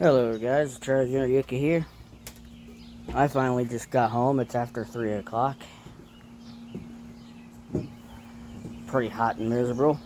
Hello guys, Charles Yuki here. I finally just got home. It's after 3 o'clock. Pretty hot and miserable.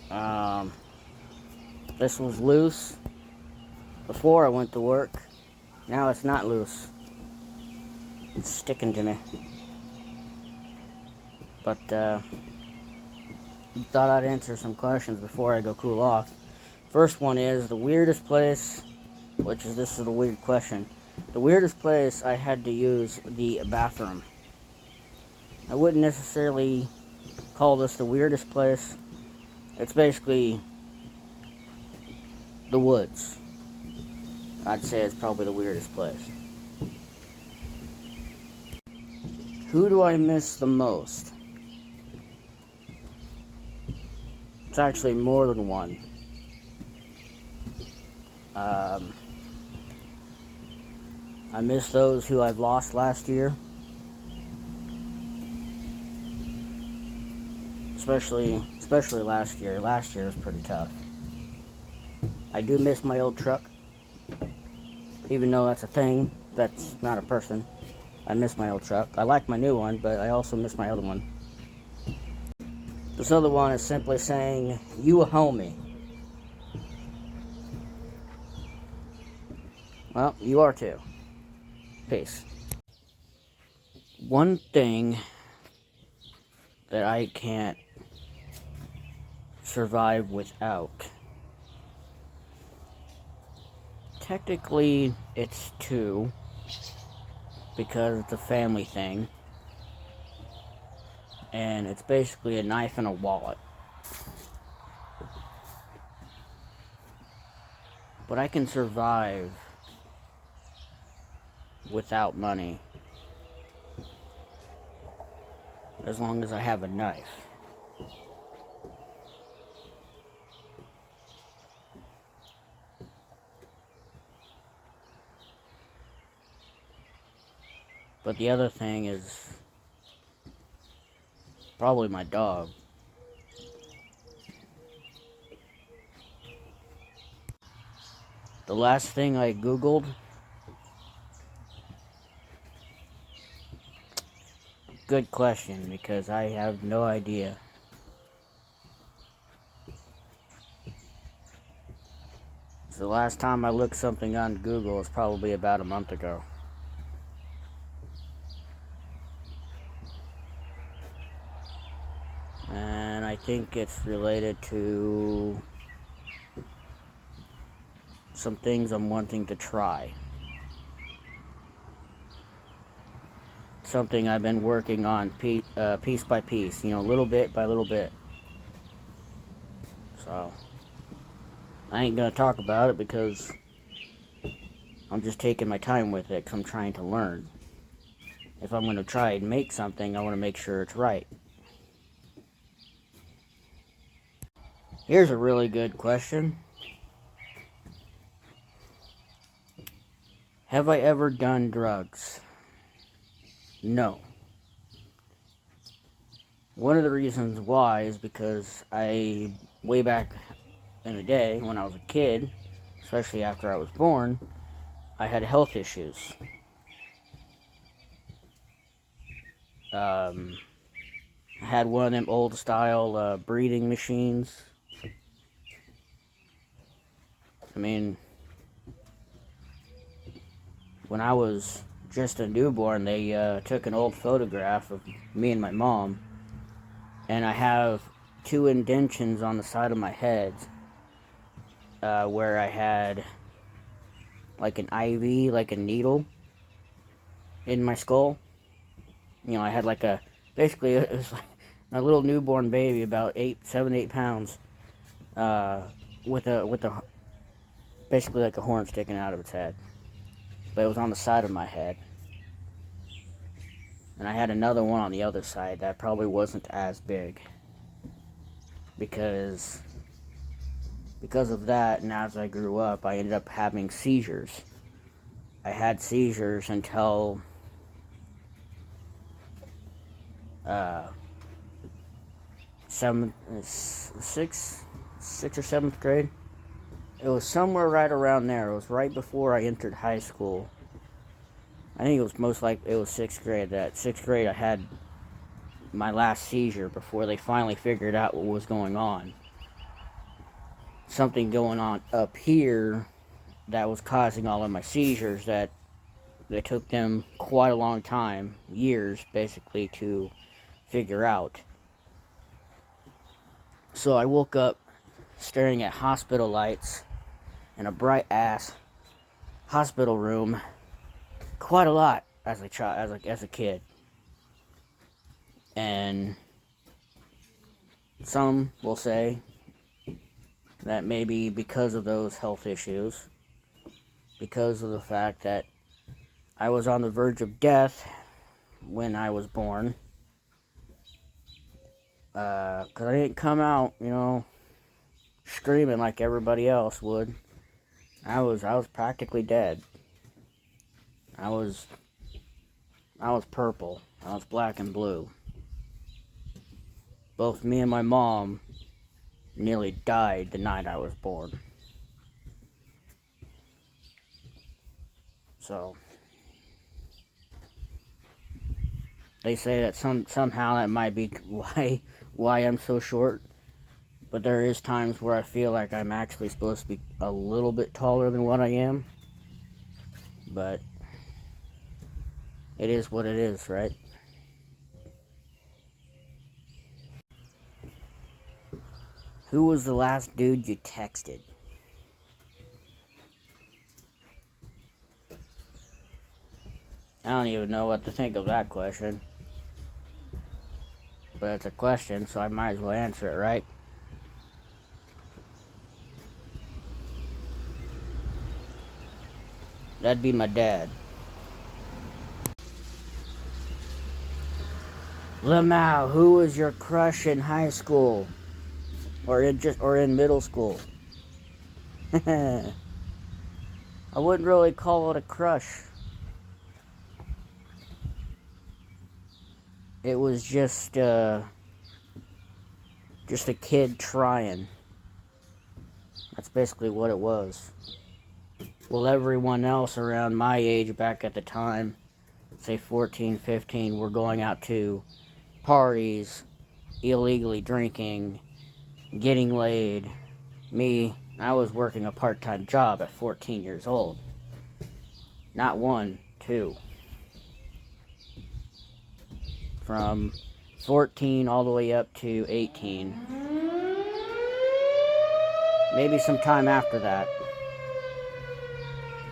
Um, this was loose before I went to work. Now it's not loose. It's sticking to me. But, thought I'd answer some questions before I go cool off. First one is the weirdest place, this is a weird question. The weirdest place I had to use the bathroom. I wouldn't necessarily call this the weirdest place. It's basically the woods. I'd say it's probably the weirdest place. Who do I miss the most? It's actually more than one. I miss those who I've lost last year. Especially last year. Last year was pretty tough. I do miss my old truck. Even though that's a thing, that's not a person. I miss my old truck. I like my new one, but I also miss my other one. This other one is simply saying, you a homie. Well, you are too. Peace. One thing that I can't survive without. Technically, it's two, because it's a family thing. And it's basically a knife and a wallet. But I can survive without money as long as I have a knife. But the other thing is probably my dog. The last thing I Googled, good question, because I have no idea. So the last time I looked something on Google was probably about a month ago. And I think it's related to some things I'm wanting to try. Something I've been working on piece by piece, little bit by little bit. So, I ain't gonna talk about it because I'm just taking my time with it because I'm trying to learn. If I'm gonna try and make something, I want to make sure it's right. Here's a really good question. Have I ever done drugs? No. One of the reasons why is because way back in the day, when I was a kid, especially after I was born, I had health issues. I had one of them old style breathing machines. I mean, when I was just a newborn, they took an old photograph of me and my mom, and I have two indentions on the side of my head where I had like an IV, like a needle in my skull. I had basically it was like a little newborn baby, about 7, 8 pounds, with a basically like a horn sticking out of its head. But it was on the side of my head. And I had another one on the other side that probably wasn't as big. Because of that, and as I grew up, I ended up having seizures. I had seizures until sixth or seventh grade. It was somewhere right around there. It was right before I entered high school. I think it was most likely it was 6th grade. That 6th grade, I had my last seizure before they finally figured out what was going on. Something going on up here that was causing all of my seizures that it took them quite a long time, years basically, to figure out. So I woke up staring at hospital lights in a bright ass hospital room quite a lot as a child, as a kid. And some will say that maybe because of those health issues, because of the fact that I was on the verge of death when I was born, because I didn't come out, screaming like everybody else would. I was practically dead. I was purple. I was black and blue. Both me and my mom nearly died the night I was born. So they say that somehow that might be why I'm so short. But there is times where I feel like I'm actually supposed to be a little bit taller than what I am. But it is what it is, right? Who was the last dude you texted? I don't even know what to think of that question. But it's a question, so I might as well answer it, right? That'd be my dad. Lamau, who was your crush in high school? Or in middle school? I wouldn't really call it a crush. It was just a kid trying. That's basically what it was. Well, everyone else around my age back at the time, say 14, 15, were going out to parties, illegally drinking, getting laid. Me, I was working a part-time job at 14 years old. Not one, two. From 14 all the way up to 18. Maybe some time after that.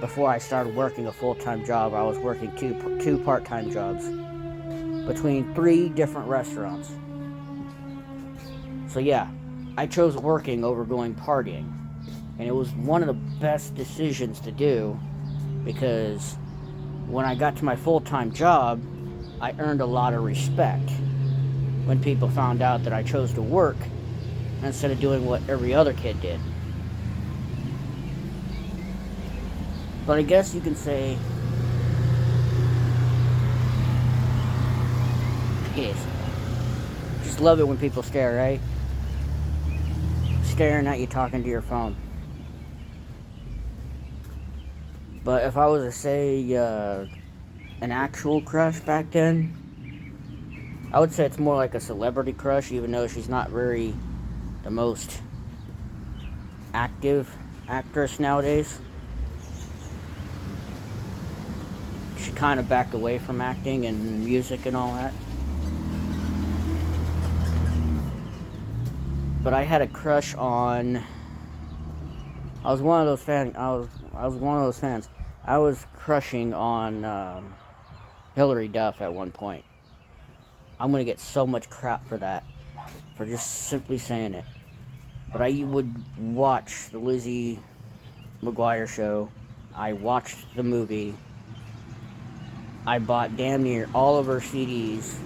Before I started working a full-time job, I was working two part-time jobs between 3 different restaurants. So yeah, I chose working over going partying. And it was one of the best decisions to do because when I got to my full-time job, I earned a lot of respect when people found out that I chose to work instead of doing what every other kid did. But I guess you can say, yes, just love it when people stare, right? Staring at you talking to your phone. But if I was to say an actual crush back then, I would say it's more like a celebrity crush, even though she's not very the most active actress nowadays. She kind of backed away from acting and music and all that. But I had a crush on. I was one of those fans. I was crushing on Hillary Duff at one point. I'm gonna get so much crap for that, for just simply saying it. But I would watch the Lizzie McGuire show. I watched the movie. I bought damn near all of her CDs.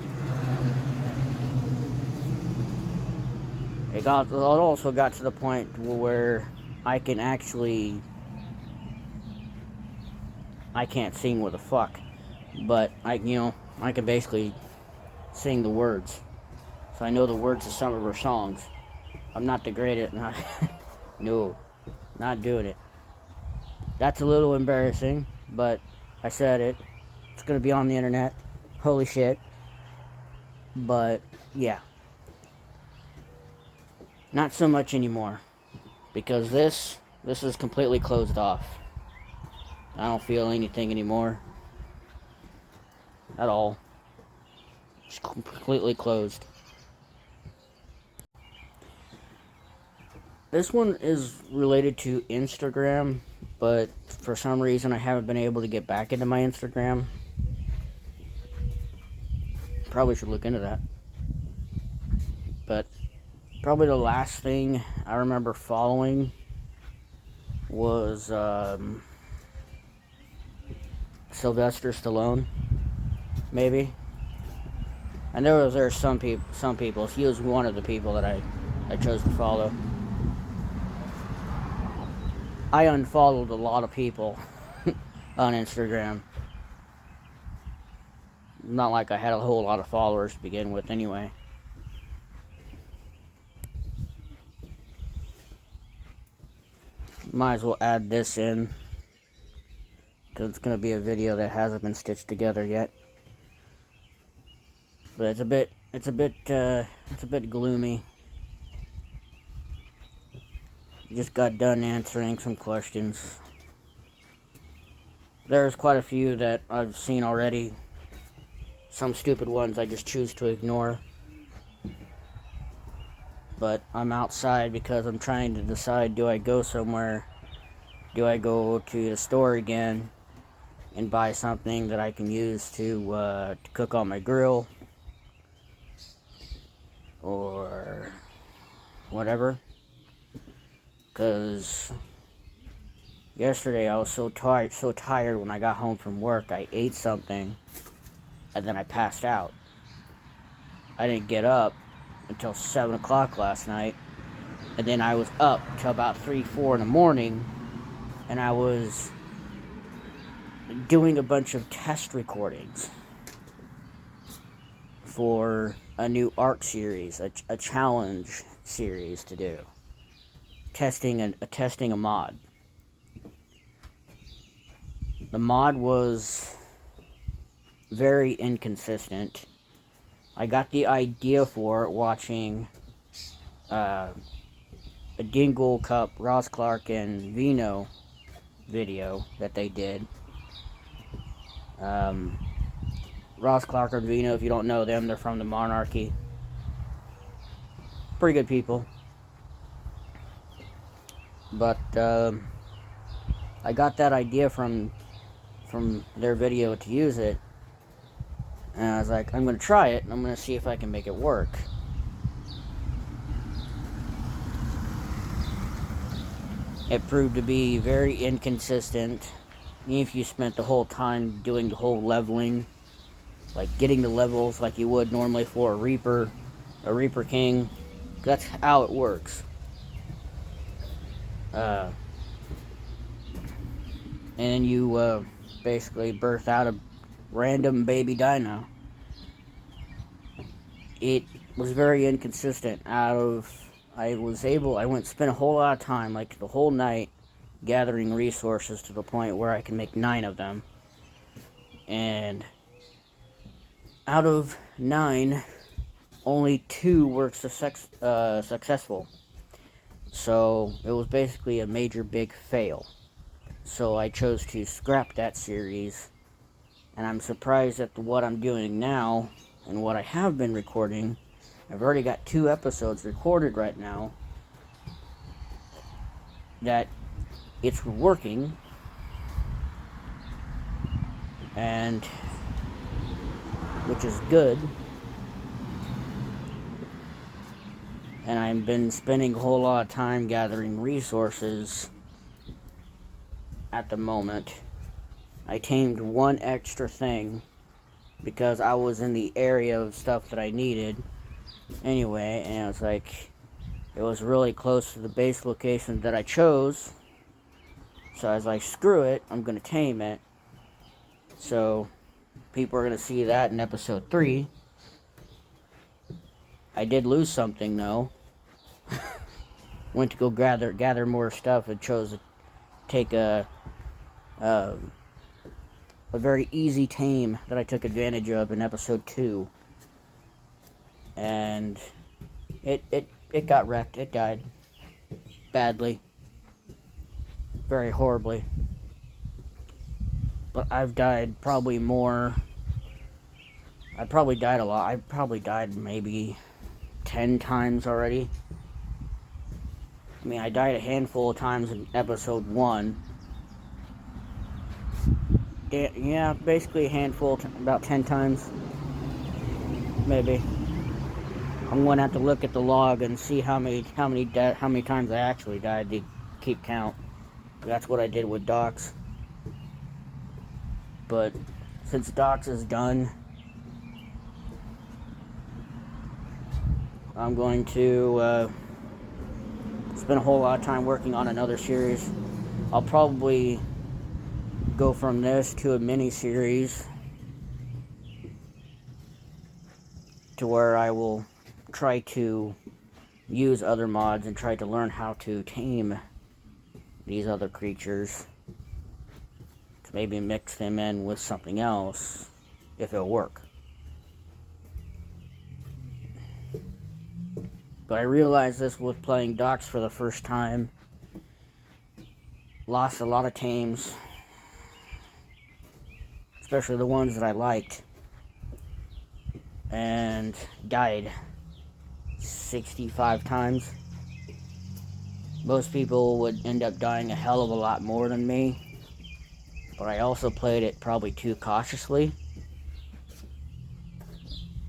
It also got to the point where I can't sing with a fuck, but I can basically sing the words. So I know the words of some of her songs. I'm not the greatest, no. Not doing it. That's a little embarrassing, but I said it. It's gonna be on the internet. Holy shit. But yeah. Not so much anymore. Because this is completely closed off. I don't feel anything anymore. At all. It's completely closed. This one is related to Instagram, but for some reason I haven't been able to get back into my Instagram. Probably should look into that. But probably the last thing I remember following was Sylvester Stallone, maybe. I know there are some people. He was one of the people that I chose to follow. I unfollowed a lot of people on Instagram. Not like I had a whole lot of followers to begin with anyway. Might as well add this in, because it's going to be a video that hasn't been stitched together yet. But it's a bit gloomy. Just got done answering some questions. There's quite a few that I've seen already. Some stupid ones I just choose to ignore. But I'm outside because I'm trying to decide, do I go somewhere? Do I go to the store again and buy something that I can use to cook on my grill? Or whatever? Because yesterday I was so tired when I got home from work. I ate something and then I passed out. I didn't get up until 7 o'clock last night, and then I was up till about 3-4 in the morning, and I was doing a bunch of test recordings for a new art series, a challenge series to do. Testing a mod. The mod was very inconsistent. I got the idea for it watching a Dingle Cup, Ross Clark, and Vino video that they did. Ross Clark and Vino, if you don't know them, they're from the Monarchy. Pretty good people. But I got that idea from their video to use it. And I was like, I'm going to try it, and I'm going to see if I can make it work. It proved to be very inconsistent. Even if you spent the whole time doing the whole leveling, like getting the levels like you would normally for a Reaper King. That's how it works. And then you basically birth out a random baby dino. It was very inconsistent. I spent a whole lot of time, like the whole night, gathering resources to the point where I can make 9 of them. And out of 9, only 2 were successful. So it was basically a major big fail. So I chose to scrap that series. And I'm surprised at what I'm doing now and what I have been recording. I've already got 2 episodes recorded right now. That it's working. And which is good. And I've been spending a whole lot of time gathering resources at the moment. I tamed 1 extra thing because I was in the area of stuff that I needed anyway, and it was like, it was really close to the base location that I chose. So I was like, screw it, I'm gonna tame it. So people are gonna see that in episode 3. I did lose something though. went to go gather more stuff and chose to take a very easy tame that I took advantage of in episode 2. And it got wrecked. It died. Badly. Very horribly. But I've died probably more. I probably died a lot. I probably died maybe 10 times already. I mean, I died a handful of times in episode 1. Yeah, basically a handful, about 10 times. Maybe. I'm going to have to look at the log and see how many times I actually died to keep count. That's what I did with Docs. But since Docs is done, I'm going to spend a whole lot of time working on another series. I'll probably go from this to a mini series to where I will try to use other mods and try to learn how to tame these other creatures, to maybe mix them in with something else if it'll work. But I realized this with playing Docs for the first time. Lost a lot of tames, especially the ones that I liked, and died 65 times. Most people would end up dying a hell of a lot more than me, but I also played it probably too cautiously,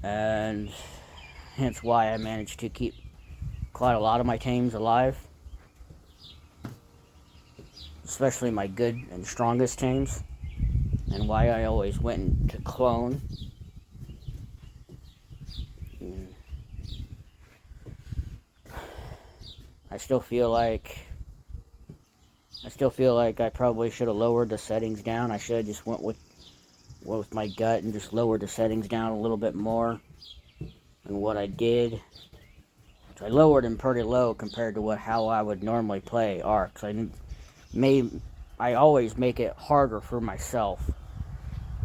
and hence why I managed to keep quite a lot of my tames alive, especially my good and strongest tames, and why I always went into clone. I still feel like I probably should have lowered the settings down. I should have just went with my gut and just lowered the settings down a little bit more than what I did. So I lowered them pretty low compared to how I would normally play Arcs. I always make it harder for myself.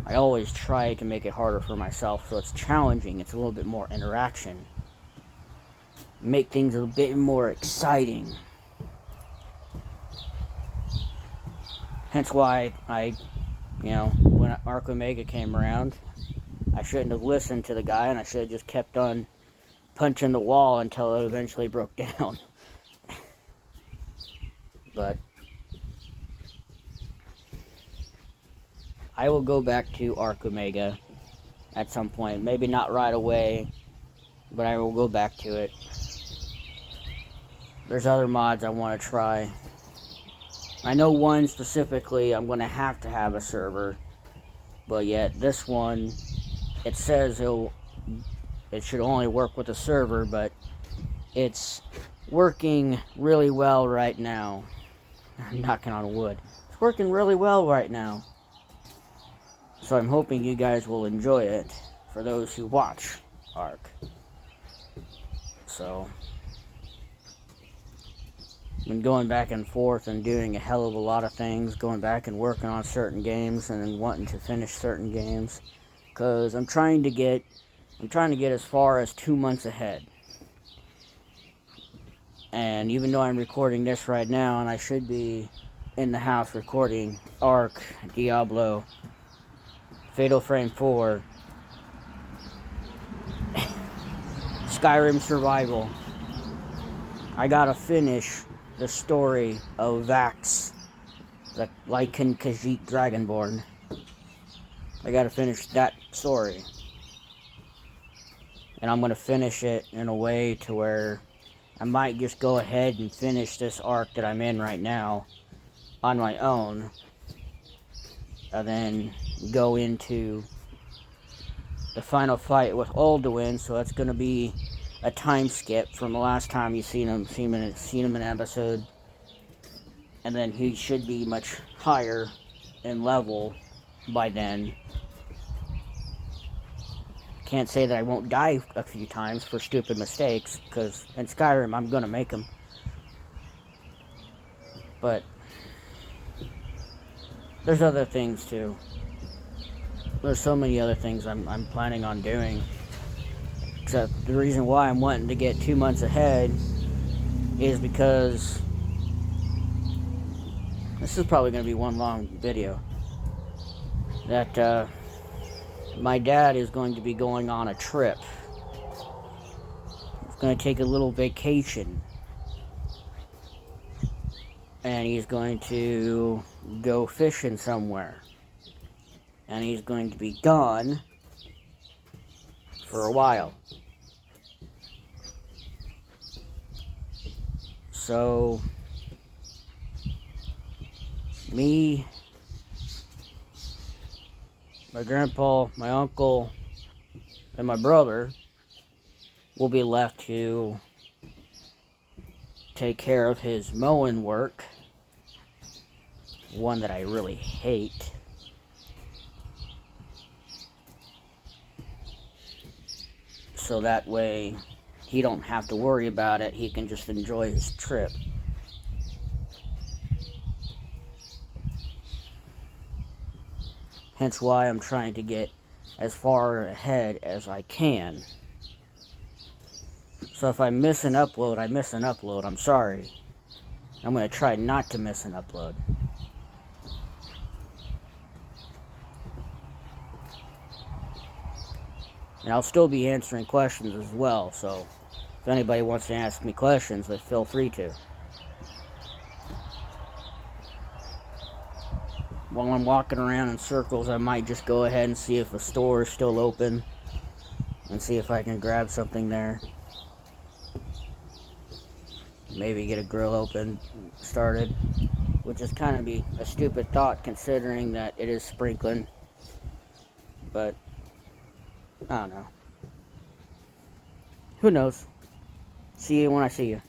I always try to make it harder for myself, so it's challenging. It's a little bit more interaction. Make things a bit more exciting. Hence why when Arc Omega came around, I shouldn't have listened to the guy, and I should have just kept on punching the wall until it eventually broke down. But I will go back to Arc Omega at some point. Maybe not right away, but I will go back to it. There's other mods I want to try. I know one specifically I'm going to have a server, but yet this one, it says it should only work with a server, but it's working really well right now. I'm knocking on wood. It's working really well right now. So I'm hoping you guys will enjoy it, for those who watch Arc. So been going back and forth and doing a hell of a lot of things, going back and working on certain games and then wanting to finish certain games, because I'm trying to get as far as 2 months ahead. And even though I'm recording this right now, and I should be in the house recording Arc, Diablo, Fatal Frame 4, Skyrim Survival, I gotta finish the story of Vax, the Lycan Khajiit Dragonborn. I gotta finish that story. And I'm gonna finish it in a way to where I might just go ahead and finish this arc that I'm in right now on my own, and then go into the final fight with Alduin. So that's gonna be a time skip from the last time you seen him in an episode, and then he should be much higher in level by then. Can't say that I won't die a few times for stupid mistakes, because in Skyrim I'm gonna make them. But there's other things too. There's so many other things I'm planning on doing. Except the reason why I'm wanting to get 2 months ahead is because this is probably going to be one long video. That my dad is going to be going on a trip. He's going to take a little vacation. And he's going to go fishing somewhere. And he's going to be gone for a while. So, me, my grandpa, my uncle, and my brother will be left to take care of his mowing work. One that I really hate. So that way he don't have to worry about it. He can just enjoy his trip. Hence why I'm trying to get as far ahead as I can. So if I miss an upload, I miss an upload. I'm sorry. I'm going to try not to miss an upload. And I'll still be answering questions as well, so if anybody wants to ask me questions, then feel free to. While I'm walking around in circles, I might just go ahead and see if the store is still open and see if I can grab something there. Maybe get a grill open, started, which is kind of be a stupid thought considering that it is sprinkling, but I don't know. Who knows? See you when I see you.